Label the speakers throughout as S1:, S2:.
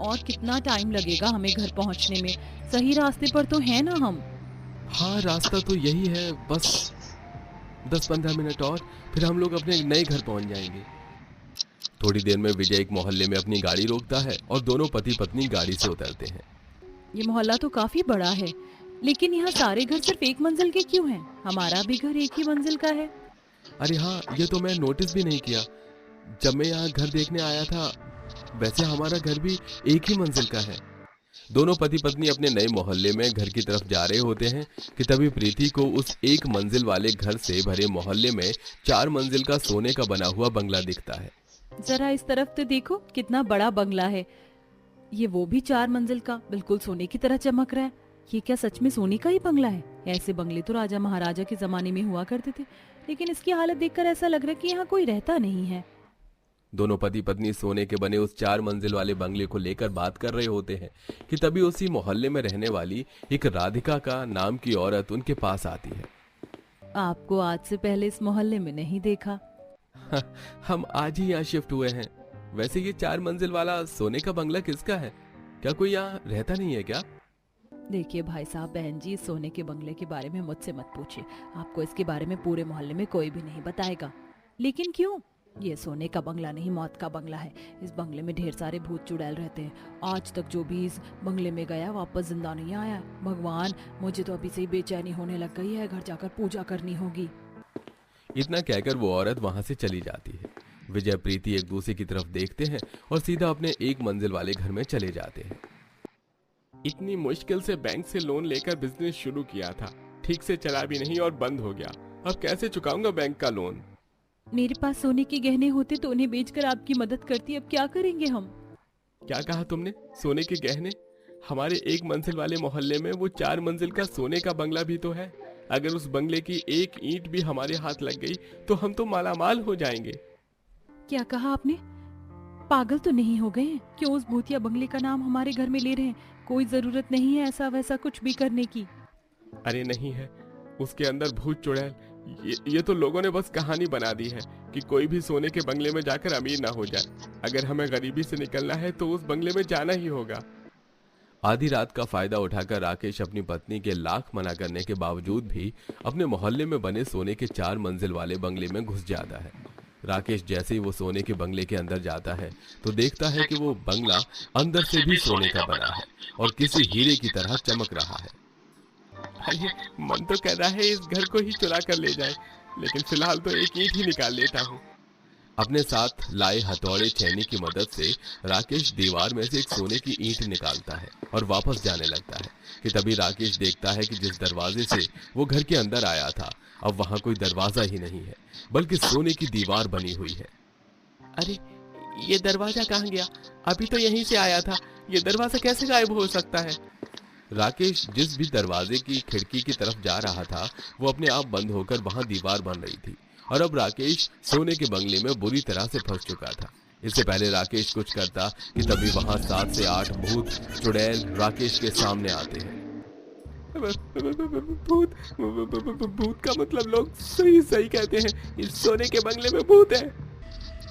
S1: और कितना टाइम लगेगा हमें घर पहुंचने में? सही रास्ते पर तो है ना हम?
S2: हाँ, रास्ता तो यही है, बस 10-15 मिनट और फिर हम लोग अपने नए घर पहुंच जाएंगे। थोड़ी देर में विजय एक मोहल्ले में अपनी गाड़ी रोकता है और दोनों पति पत्नी गाड़ी से उतरते हैं।
S1: ये मोहल्ला तो काफी बड़ा है, लेकिन यहाँ सारे घर सिर्फ एक मंजिल के क्यों हैं? हमारा भी घर एक ही मंजिल का है।
S2: अरे हाँ, ये तो मैं नोटिस भी नहीं किया जब मैं यहाँ घर देखने आया था। वैसे हमारा घर भी एक ही मंजिल का है। दोनों पति पत्नी अपने नए मोहल्ले में घर की तरफ जा रहे होते हैं कि तभी प्रीति को उस एक मंजिल वाले घर से भरे मोहल्ले में 4 मंजिल का सोने का बना हुआ बंगला दिखता है।
S1: जरा इस तरफ तो देखो, कितना बड़ा बंगला है। ये वो भी 4 मंजिल का, बिल्कुल सोने की तरह चमक रहा है। ये क्या सच में सोने का ही बंगला है? ऐसे बंगले तो राजा महाराजा के जमाने में हुआ करते थे, लेकिन इसकी हालत देखकर ऐसा लग रहा है कि यहाँ कोई रहता नहीं है।
S2: दोनों पति पत्नी सोने के बने उस 4 मंजिल वाले बंगले को लेकर बात कर रहे होते हैं कि तभी उसी मोहल्ले में रहने वाली एक राधिका का नाम की औरत उनके पास आती है।
S1: आपको आज से पहले इस मोहल्ले में नहीं देखा।
S2: हम आज ही यहाँ शिफ्ट हुए हैं। वैसे ये 4 मंजिल वाला सोने का बंगला किसका है? क्या कोई यहाँ रहता नहीं है क्या?
S1: देखिए भाई साहब, बहन जी, इस सोने के बंगले के बारे में मुझसे मत पूछिए। आपको इसके बारे में पूरे मोहल्ले में कोई भी नहीं बताएगा। लेकिन क्यों? ये सोने का बंगला नहीं, मौत का बंगला है। इस बंगले में ढेर सारे भूत चुड़ैल रहते हैं। आज तक जो भी इस बंगले में गया वापस जिंदा नहीं आया। भगवान, मुझे तो अभी से ही बेचैनी होने लग गई है। घर जाकर पूजा करनी होगी।
S2: इतना कहकर वो औरत वहां से चली जाती है। विजय प्रीति एक दूसरे की तरफ देखते हैं और सीधा अपने 1 मंजिल वाले घर में चले जाते हैं।
S3: इतनी मुश्किल से बैंक से लोन लेकर बिजनेस शुरू किया था, ठीक से चला भी नहीं और बंद हो गया। अब कैसे चुकाऊंगा बैंक का लोन?
S1: मेरे पास सोने के गहने होते तो उन्हें बेचकर आपकी मदद करती। अब क्या करेंगे हम?
S3: क्या कहा तुमने? सोने के गहने? हमारे 1 मंजिल वाले मोहल्ले में वो 4 मंजिल का सोने का बंगला भी तो है। अगर उस बंगले की एक ईंट भी हमारे हाथ लग गई तो हम तो मालामाल हो जाएंगे।
S1: क्या कहा आपने? पागल तो नहीं हो गए हैं? क्यों उस भूतिया बंगले का नाम हमारे घर में ले रहे हैं? कोई जरूरत नहीं है ऐसा वैसा कुछ भी करने की।
S3: अरे नहीं है, उसके अंदर भूत चुड़ैल। ये तो लोगों ने बस कहानी बना दी है कि कोई भी सोने के बंगले में जाकर अमीर ना हो जाए। अगर हमें गरीबी से निकलना है तो उस बंगले में जाना ही होगा।
S2: आधी रात का फायदा उठाकर राकेश अपनी पत्नी के लाख मना करने के बावजूद भी अपने मोहल्ले में बने सोने के 4 मंजिल वाले बंगले में घुस जाता है। राकेश जैसे ही वो सोने के बंगले के अंदर जाता है तो देखता है कि वो बंगला अंदर से भी सोने का बना है और किसी हीरे की तरह चमक रहा है।
S3: अरे मन तो कह रहा है इस घर को ही चुरा कर ले जाए, लेकिन फिलहाल तो एक ईंट ही निकाल लेता हूँ।
S2: अपने साथ लाए हथौड़े छेनी की मदद से राकेश दीवार में से एक सोने की ईंट निकालता है और वापस जाने लगता है कि तभी राकेश देखता है कि जिस दरवाजे से वो घर के अंदर आया था अब वहां कोई दरवाजा ही नहीं है, बल्कि सोने की दीवार बनी हुई है।
S3: अरे ये दरवाजा कहाँ गया? अभी तो यहीं से आया था। ये दरवाजा कैसे गायब हो सकता है?
S2: राकेश जिस भी दरवाजे की खिड़की की तरफ जा रहा था वो अपने आप बंद होकर वहां दीवार बन रही थी और अब राकेश सोने के बंगले में बुरी तरह से फंस चुका था। इससे पहले राकेश कुछ करता कि तभी वहां 7 से 8 भूत चुड़ैल राकेश के सामने आते हैं।
S3: भूत भूत का मतलब लोग सही सही कहते हैं। इस सोने के बंगले में भूत है।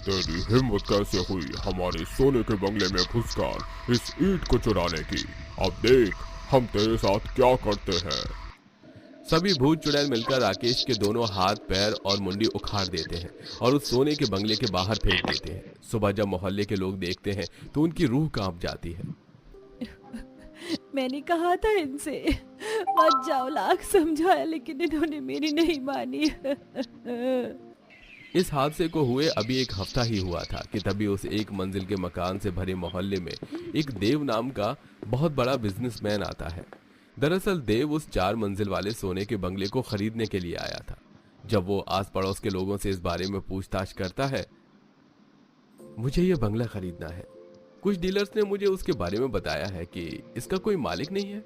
S4: तेरी हिम्मत कैसे हुई हमारे सोने के बंगले में घुसकर इस ईंट को चुराने की? अब देख हम तेरे साथ क्या करते हैं।
S2: सभी भूत चुड़ैल मिलकर राकेश के दोनों हाथ पैर और मुंडी उखाड़ देते हैं और उस सोने के बंगले के बाहर फेंक देते हैं। सुबह जब मोहल्ले के लोग देखते हैं तो उनकी रूह कांप जाती है।
S1: मैंने कहा था इनसे मत जाओ, लाख समझाया लेकिन इन्होंने मेरी नहीं मानी।
S2: इस हादसे को हुए अभी 1 हफ्ता ही हुआ था कि तभी उस 1 मंजिल के मकान से भरे मोहल्ले में एक देव नाम का बहुत बड़ा बिजनेसमैन आता है। दरअसल देव उस 4 मंजिल वाले सोने के बंगले को खरीदने के लिए आया था। जब वो आस पड़ोस के लोगों से इस बारे में पूछताछ करता है, मुझे ये बंगला खरीदना है। कुछ डीलर्स ने मुझे उसके बारे में बताया है कि इसका कोई मालिक नहीं है।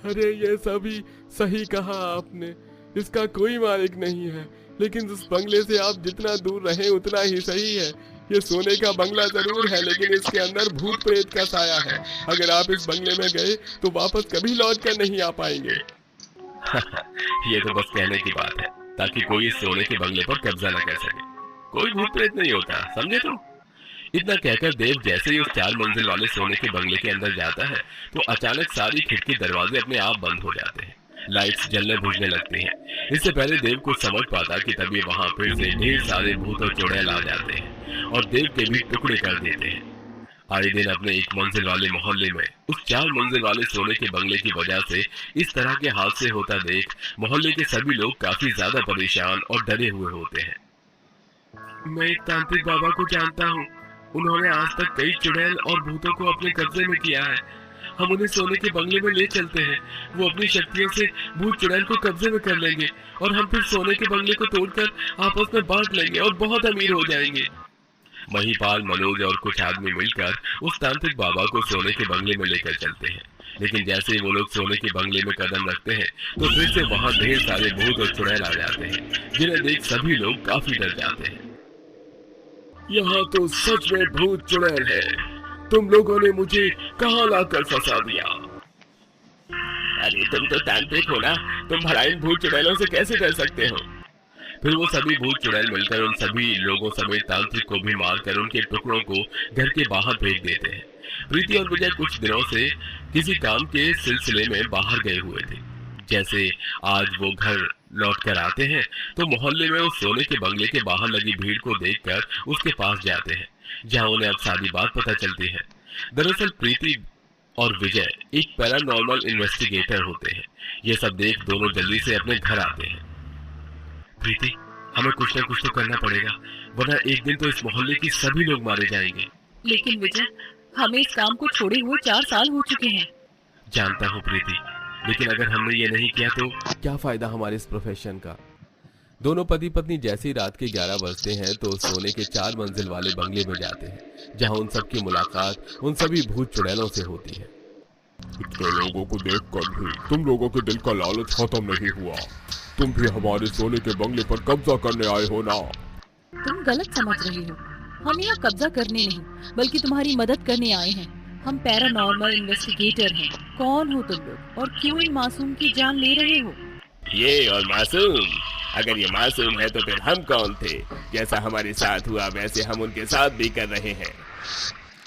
S3: अरे ये सभी सही कहा आपने, इसका कोई मालिक नहीं है, लेकिन उस बंगले से आप जितना दूर रहें उतना ही सही है। ये सोने का बंगला जरूर है, लेकिन इसके अंदर भूत प्रेत का साया है। अगर आप इस बंगले में गए तो वापस कभी लौट कर नहीं आ पाएंगे।
S2: ये तो बस कहने की बात है ताकि कोई इस सोने के बंगले पर कब्जा न कर सके। कोई भूत प्रेत नहीं होता, समझे तुम? इतना कहकर देव जैसे ही उस 4 मंजिल वाले सोने के बंगले के अंदर जाता है तो अचानक सारी खिड़की दरवाजे अपने आप बंद हो जाते हैं, लाइट्स जलने बुझने लगती हैं। इससे पहले देव कुछ समझ पाता कि तभी वहां फिर से ढेर सारे भूत और चुड़ैल आ जाते हैं और देव के भी टुकड़े कर देते हैं। आए दिन अपने 1 मंजिल वाले मोहल्ले में उस 4 मंजिल वाले सोने के बंगले की वजह से इस तरह के हादसे होता देख मोहल्ले के सभी लोग काफी ज्यादा परेशान और डरे हुए होते हैं।
S3: मैं एक तांत्रिक बाबा को जानता हूँ, उन्होंने आज तक कई चुड़ैल और भूतों को अपने कब्जे में किया है। हम उन्हें सोने के बंगले में ले चलते हैं, वो अपनी शक्तियों से भूत चुड़ैल को कब्जे में कर लेंगे और हम फिर सोने के बंगले को तोड़कर आपस में बांट लेंगे और बहुत अमीर हो जाएंगे।
S2: महिपाल, मनोज और कुछ आदमी मिलकर उस तांत्रिक बाबा को सोने के बंगले में लेकर चलते हैं, लेकिन जैसे ही वो लोग सोने के बंगले में कदम रखते हैं तो फिर से वहां ढेर सारे भूत और चुड़ैल आ जाते हैं, जिन्हें देख सभी लोग काफी डर जाते हैं।
S3: यहाँ तो सच में भूत चुड़ैल है, तुम लोगों ने मुझे कहाँ लाकर फंसा दिया?
S2: अरे तुम तो तांत्रिक हो ना, तुम भला इन भूत चुड़ैलों से कैसे डर सकते हो? फिर वो सभी भूत चुड़ैल मिलकर उन सभी लोगों समेत तांत्रिक को भी मारकर उनके टुकड़ों को घर के बाहर फेंक देते हैं। प्रीति और विजय कुछ दिनों से किसी काम के सिलसिले में बाहर गए हुए थे। जैसे आज वो घर लौट कर आते हैं तो मोहल्ले में उस सोने के बंगले के बाहर लगी भीड़ को देखकर उसके पास जाते हैं, जहां उन्हें अब सारी बात पता चलती है। दरअसल प्रीति और विजय एक पैरानॉर्मल इन्वेस्टिगेटर होते हैं। ये सब देख दोनों जल्दी से अपने घर आते हैं। प्रीति, हमें कुछ ना कुछ तो करना पड़ेगा, वरना एक दिन तो इस मोहल्ले की सभी लोग मारे जाएंगे।
S1: लेकिन विजय, हमें इस काम को छोड़े हुए 4 साल हो चुके हैं।
S2: जानता हूँ प्रीति, लेकिन अगर हमने ये नहीं किया तो क्या फायदा हमारे इस प्रोफेशन का। दोनों पति पत्नी जैसे ही रात के 11 बजते हैं तो सोने के 4 मंजिल वाले बंगले में जाते हैं, जहां उन सबकी मुलाकात उन सभी भूत चुड़ैलों से होती है।
S4: इतने लोगों को देखकर भी तुम लोगों के दिल का लालच खत्म नहीं हुआ। तुम भी हमारे सोने के बंगले पर कब्जा करने आए हो ना?
S1: तुम गलत समझ रहे हो, हम यहाँ कब्जा करने नहीं बल्कि तुम्हारी मदद करने आए हैं। हम पैरानॉर्मल इन्वेस्टिगेटर हैं। कौन हो तुम लोग और क्यों इन मासूम की जान ले रहे हो?
S2: ये और मासूम? अगर ये मासूम है तो फिर हम कौन थे? जैसा हमारे साथ हुआ वैसे हम उनके साथ भी कर रहे हैं।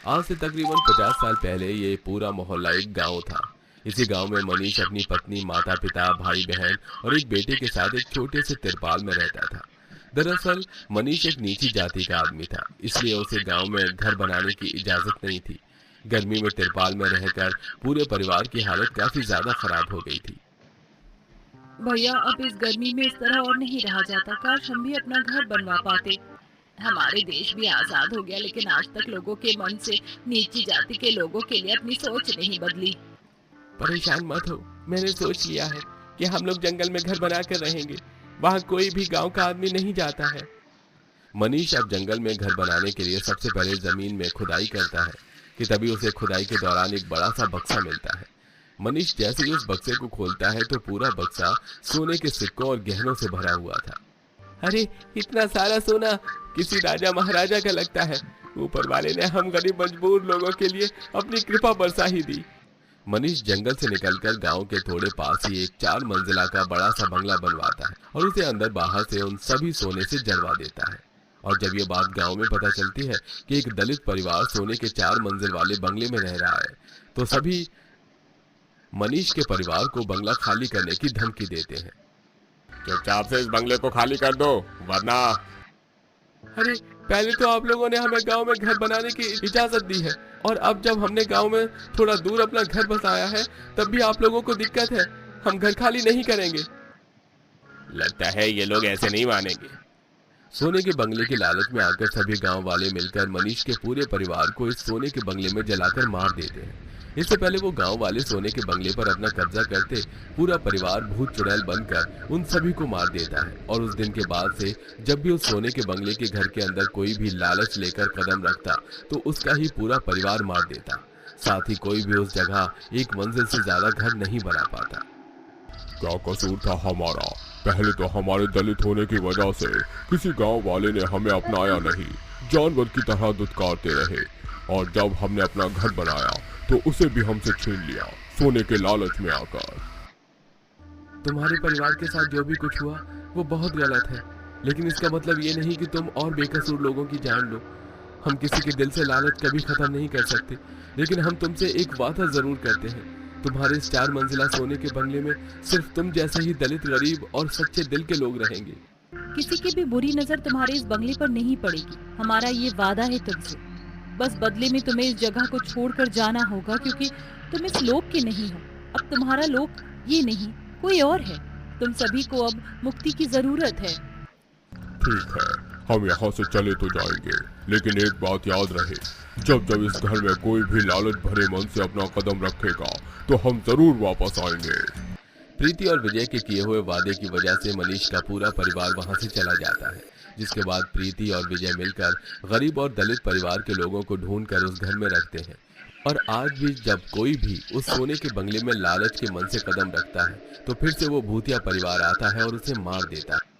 S2: आज से तकरीबन 50 साल पहले ये पूरा मोहल्ला एक गांव था। इसी गांव में मनीष अपनी पत्नी, माता पिता, भाई बहन और एक बेटे के साथ एक छोटे से तिरपाल में रहता था। दरअसल मनीष एक नीची जाति का आदमी था, इसलिए उसे गांव में घर बनाने की इजाजत नहीं थी। गर्मी में तिरपाल में रहकर पूरे परिवार की हालत काफी ज्यादा खराब हो गई थी।
S1: भैया, अब इस गर्मी में इस तरह और नहीं रहा जाता। काश हम भी अपना घर बनवा पाते। हमारे देश भी आजाद हो गया, लेकिन आज तक लोगों के मन से नीची जाति के लोगों के लिए अपनी सोच नहीं बदली।
S3: परेशान मत हो, मैंने सोच लिया है कि हम लोग जंगल में घर बना कर रहेंगे। वहाँ कोई भी गांव का आदमी नहीं जाता है।
S2: मनीष अब जंगल में घर बनाने के लिए सबसे पहले जमीन में खुदाई करता है कि तभी उसे खुदाई के दौरान एक बड़ा सा बक्सा मिलता है। मनीष जैसे ही उस बक्से को खोलता है तो पूरा बक्सा सोने के सिक्कों और गहनों से भरा हुआ था।
S3: अरे, इतना सारा सोना किसी राजा महाराजा का लगता है। ऊपर वाले ने हम गरीब मजबूर लोगों के लिए अपनी कृपा बरसा ही दी।
S2: मनीष जंगल से निकलकर गांव के थोड़े पास ही एक 4 मंजिला का बड़ा सा बंगला बनवाता है और उसे अंदर बाहर से उन सभी सोने से जलवा देता है। और जब ये बात गांव में पता चलती है कि एक दलित परिवार सोने के 4 मंजिल वाले बंगले में रह रहा है तो सभी मनीष के परिवार को बंगला खाली करने की धमकी देते हैं।
S4: चुपचाप से इस बंगले को खाली कर दो, वरना।
S3: अरे, पहले तो आप लोगों ने हमें गांव में घर बनाने की इजाजत दी है और अब जब हमने गांव में थोड़ा दूर अपना घर बसाया है तब भी आप लोगों को दिक्कत है। हम घर खाली नहीं करेंगे।
S2: लगता है ये लोग ऐसे नहीं मानेंगे। सोने के बंगले के लालच में आकर सभी गांव वाले मिलकर मनीष के पूरे परिवार को इस सोने के बंगले में जलाकर मार देते हैं। इससे पहले वो गांव वाले सोने के बंगले पर अपना कब्जा करते पूरा परिवार भूत चुड़ैल बनकर उन सभी को मार देता है। और उस दिन के बाद से जब भी उस सोने के बंगले के घर के अंदर कोई भी लालच लेकर कदम रखता तो उसका ही पूरा परिवार मार देता। साथ ही कोई भी उस जगह 1 मंजिल से ज्यादा घर नहीं बना पाता।
S4: क्या कसूर था हमारा? पहले तो हमारे दलित होने की वजह से किसी गांव वाले ने हमें अपनाया नहीं, जानवर की तरह दुत्कारते रहे। और जब हमने अपना घर बनाया तो उसे भी हमसे छीन लिया, सोने के लालच में आकर।
S3: तुम्हारे परिवार के साथ जो भी कुछ हुआ वो बहुत गलत है, लेकिन इसका मतलब ये नहीं कि तुम और बेकसूर लोगों की जान लो।
S2: हम किसी के दिल से लालच कभी खत्म नहीं कर सकते, लेकिन हम तुमसे एक वादा जरूर करते हैं। तुम्हारे इस 4 मंजिला सोने के बंगले में सिर्फ तुम जैसे ही दलित, गरीब और सच्चे दिल के लोग रहेंगे।
S1: किसी की भी बुरी नजर तुम्हारे इस बंगले पर नहीं पड़ेगी, हमारा ये वादा है तुमसे। बस बदले में तुम्हें इस जगह को छोड़कर जाना होगा, क्योंकि तुम इस लोक के नहीं हो। अब तुम्हारा लोक ये नहीं, कोई और है। तुम सभी को अब मुक्ति की जरूरत है।
S4: ठीक है, हम यहाँ से चले तो जाएंगे, लेकिन एक बात याद रहे, जब जब इस घर में कोई भी लालच भरे मन से अपना कदम रखेगा तो हम जरूर वापस आएंगे।
S2: प्रीति और विजय के किए हुए वादे की वजह से मनीष का पूरा परिवार वहां से चला जाता है, जिसके बाद प्रीति और विजय मिलकर गरीब और दलित परिवार के लोगों को ढूंढकर उस घर में रखते हैं। और आज भी जब कोई भी उस सोने के बंगले में लालच के मन से कदम रखता है तो फिर से वो भूतिया परिवार आता है और उसे मार देता है।